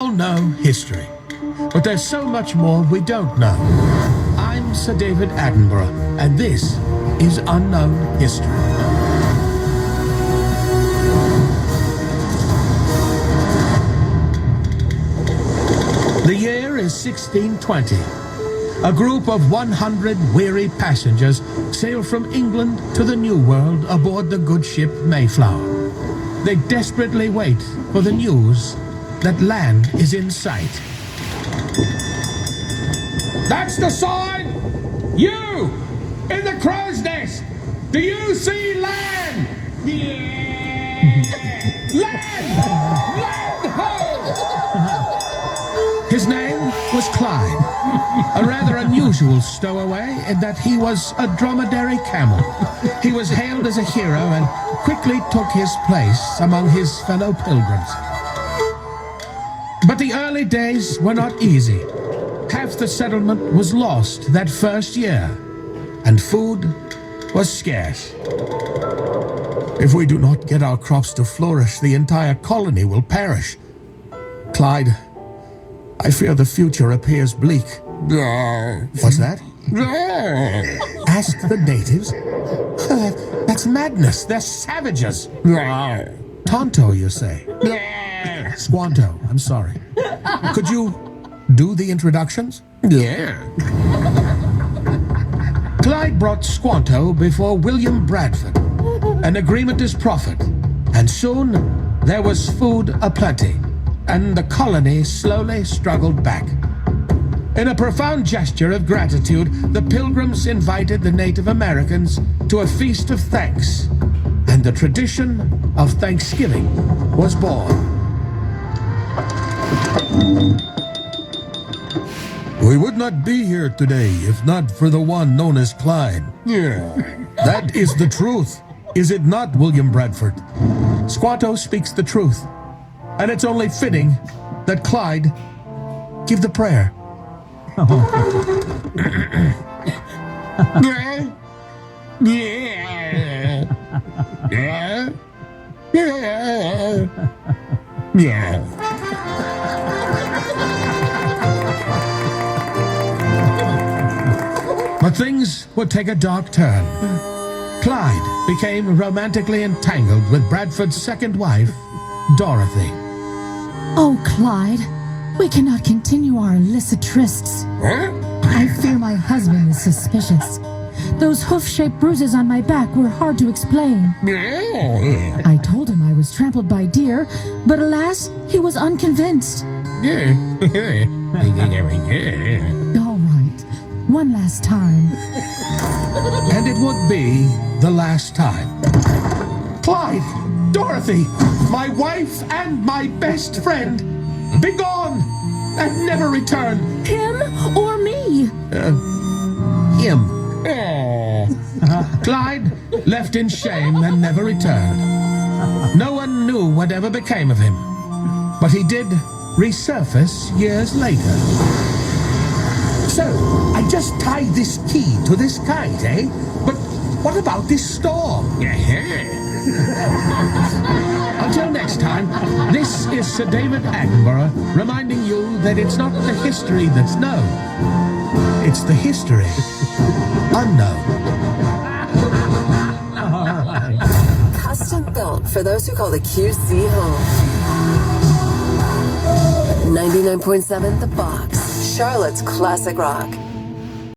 all know history, but there's so much more we don't know. I'm Sir David Attenborogh, and this is Unknown History. The year is 1620. A group of 100 weary passengers sail from England to the New World aboard the good ship Mayflower. They desperately wait for the news that land is in sight. That's the sign! You! In the crow's nest! Do you see land? Yeah! Land! Land ho! His name was Clyde, a rather unusual stowaway in that he was a dromedary camel. He was hailed as a hero and quickly took his place among his fellow pilgrims. But the early days were not easy. Half the settlement was lost that first year, and food was scarce. If we do not get our crops to flourish, the entire colony will perish. Clyde, I fear the future appears bleak. What's that? Ask the natives? That's madness. They're savages. Tonto, you say? Squanto, I'm sorry. Could you do the introductions? Yeah. Clyde brought Squanto before William Bradford. An agreement is profit, and soon there was food aplenty, and the colony slowly struggled back. In a profound gesture of gratitude, the Pilgrims invited the Native Americans to a feast of thanks, and the tradition of Thanksgiving was born. We would not be here today if not for the one known as Clyde. Yeah. That is the truth, is it not, William Bradford? Squanto speaks the truth, and it's only fitting that Clyde give the prayer. Yeah. Yeah. Yeah. Yeah. Yeah. But things would take a dark turn. Clyde became romantically entangled with Bradford's second wife, Dorothy. Oh, Clyde, we cannot continue our illicit trysts. Huh? I fear my husband is suspicious. Those hoof-shaped bruises on my back were hard to explain. I told him I was trampled by deer, but alas, he was unconvinced. All right, one last time. And it would be the last time. Clyde, Dorothy, my wife and my best friend, be gone and never return. Him or me? Him. Clyde left in shame and never returned. No one knew what ever became of him, but he did resurface years later. So, I just tied this key to this kite, eh? But what about this storm? Until next time, this is Sir David Attenborogh reminding you that it's not the history that's known, it's the history unknown. Custom built for those who call the QC home. 99.7 The Box, Charlotte's classic rock.